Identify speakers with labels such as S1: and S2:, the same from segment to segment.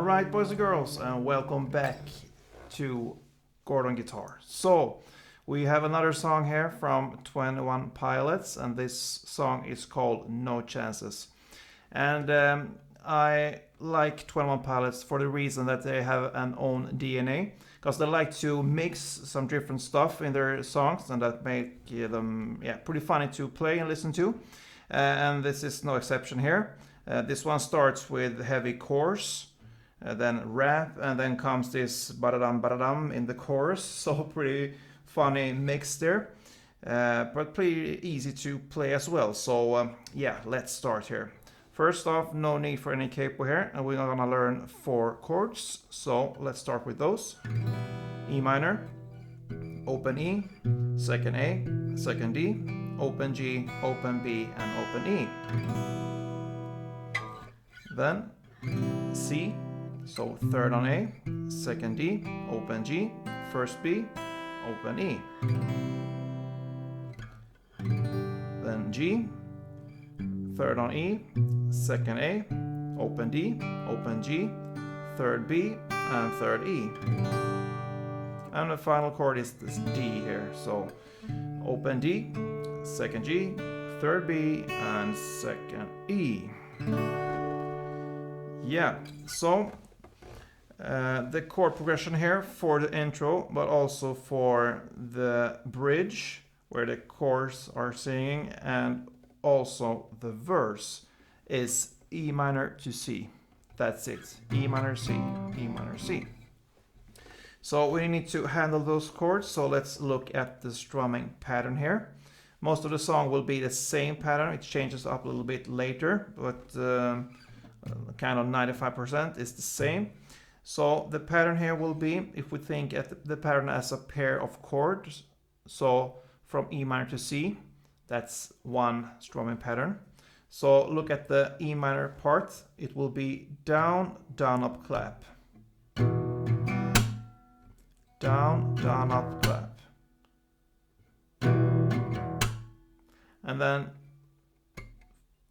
S1: Alright, boys and girls, and welcome back to Gordon Guitar. So, we have another song here from 21 Pilots, and this song is called No Chances. And I like 21 Pilots for the reason that they have an own DNA, because they like to mix some different stuff in their songs, and that make them pretty funny to play and listen to. And this is no exception here. This one starts with heavy chorus, then rap, and then comes this ba-da-dum ba-da-dum in the chorus. So pretty funny mix there, but pretty easy to play as well. So let's start here. First off, no need for any capo here, and we're gonna learn 4 chords. So let's start with those. E minor, open E, second A, second D, open G, open B, and open E. Then C, so third on A, second D, open G, first B, open E. Then G, third on E, second A, open D, open G, third B, and third E. And the final chord is this D here, so open D, second G, third B, and second E. So the chord progression here for the intro, but also for the bridge where the chords are singing, and also the verse is E minor to C. That's it. E minor C, E minor C. So we need to handle those chords, so let's look at the strumming pattern here. Most of the song will be the same pattern. It changes up a little bit later, but kind of 95% is the same. So the pattern here will be, if we think at the pattern as a pair of chords, so from E minor to C, that's one strumming pattern. So look at the E minor part. It will be down, down, up, clap. Down, down, up, clap. And then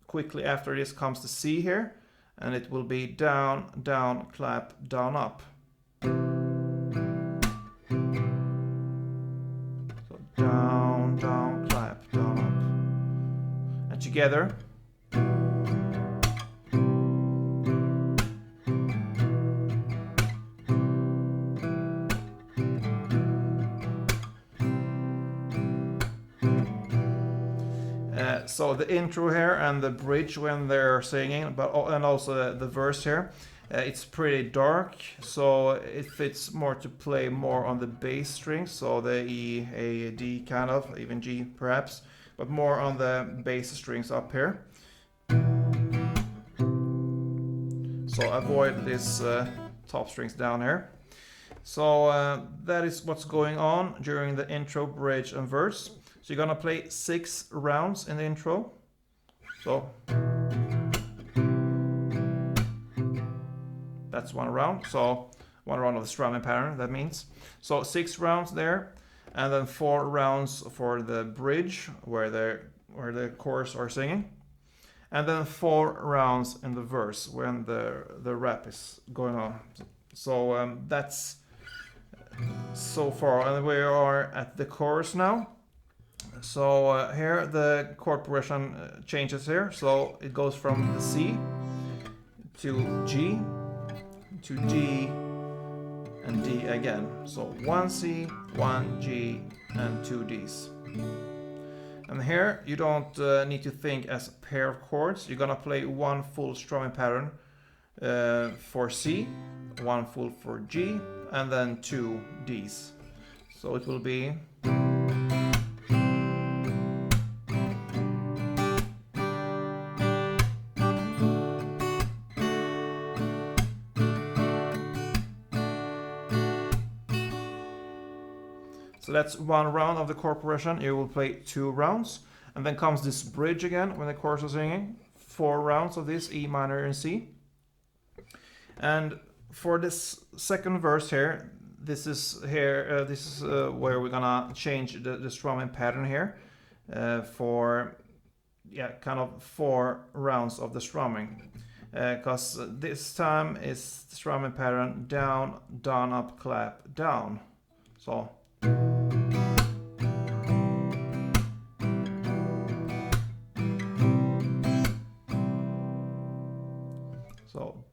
S1: quickly after this comes the C here, and it will be down, down, clap, down, up. So down, down, clap, down, up. And together. So the intro here and the bridge when they're singing, and also the verse here, it's pretty dark, so it fits more to play more on the bass strings, so the E, A, D kind of, even G perhaps, but more on the bass strings up here. So avoid this top strings down here. So that is what's going on during the intro, bridge, and verse. So you're gonna play 6 rounds in the intro. So that's 1 round. So 1 round of the strumming pattern, that means. So 6 rounds there, and then 4 rounds for the bridge where the chorus are singing, and then 4 rounds in the verse when the rap is going on. So that's so far, and we are at the chorus now. So here the chord progression changes here. So it goes from the C to G to D and D again. So 1 C, 1 G, and 2 Ds. And here you don't need to think as a pair of chords. You're gonna play 1 full strumming pattern for C, 1 full for G, and then 2 Ds. So it will be. So that's 1 round of the chord progression. You will play 2 rounds, and then comes this bridge again when the chorus is singing. 4 rounds of this, E minor and C. And for this second verse here, this is where we're gonna change the strumming pattern here for kind of 4 rounds of the strumming. because this time is strumming pattern down, down, up, clap, down. So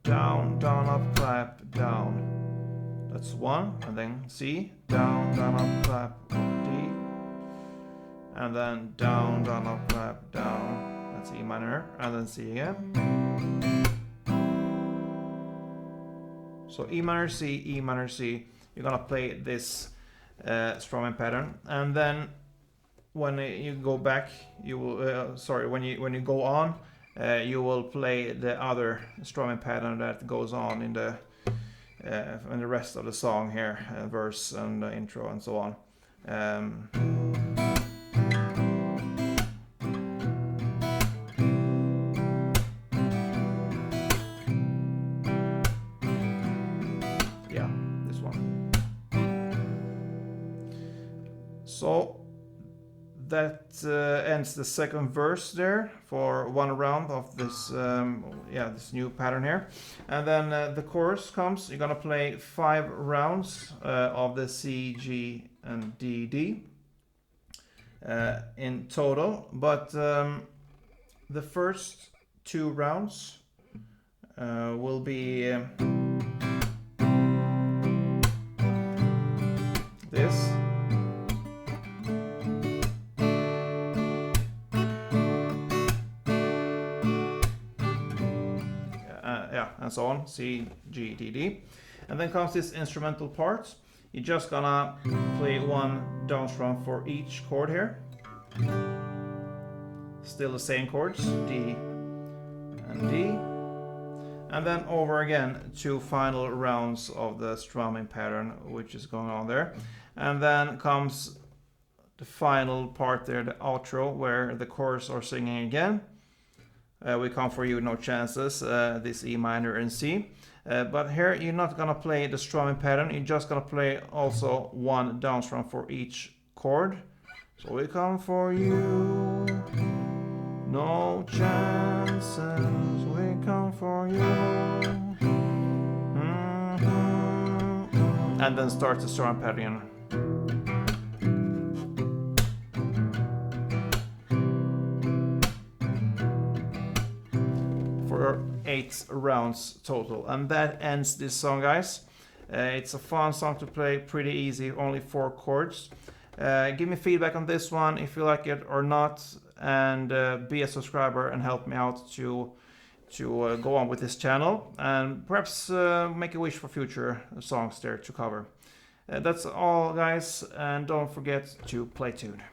S1: down, down, up, clap, down. That's one, and then C, down, down, up, clap, D, and then down, down, up, clap, down. That's E minor, and then C again. So E minor, C, E minor, C. You're gonna play this strumming pattern, and then when you go back, you will when you go on, you will play the other strumming pattern that goes on in the rest of the song here, verse and intro and so on. Yeah, this one. So that ends the second verse there for one round of this this new pattern here, and then the chorus comes. You're gonna play 5 rounds of the C, G, and D, D in total, but the first 2 rounds will be this. And so on, C, G, D, D. And then comes this instrumental part. You're just gonna play 1 down strum for each chord here. Still the same chords, D and D. And then over again 2 final rounds of the strumming pattern, which is going on there. And then comes the final part there, the outro, where the chorus are singing again. We come for you, no chances, this E minor and C. But here you're not gonna play the strumming pattern, you're just gonna play also 1 down strum for each chord. So we come for you, no chances, we come for you. And then start the strumming pattern. For 8 rounds total, and that ends this song, guys. It's a fun song to play, pretty easy, only 4 chords. Give me feedback on this one if you like it or not, and be a subscriber and help me out to go on with this channel, and perhaps make a wish for future songs there to cover. That's all, guys, and don't forget to play tuned.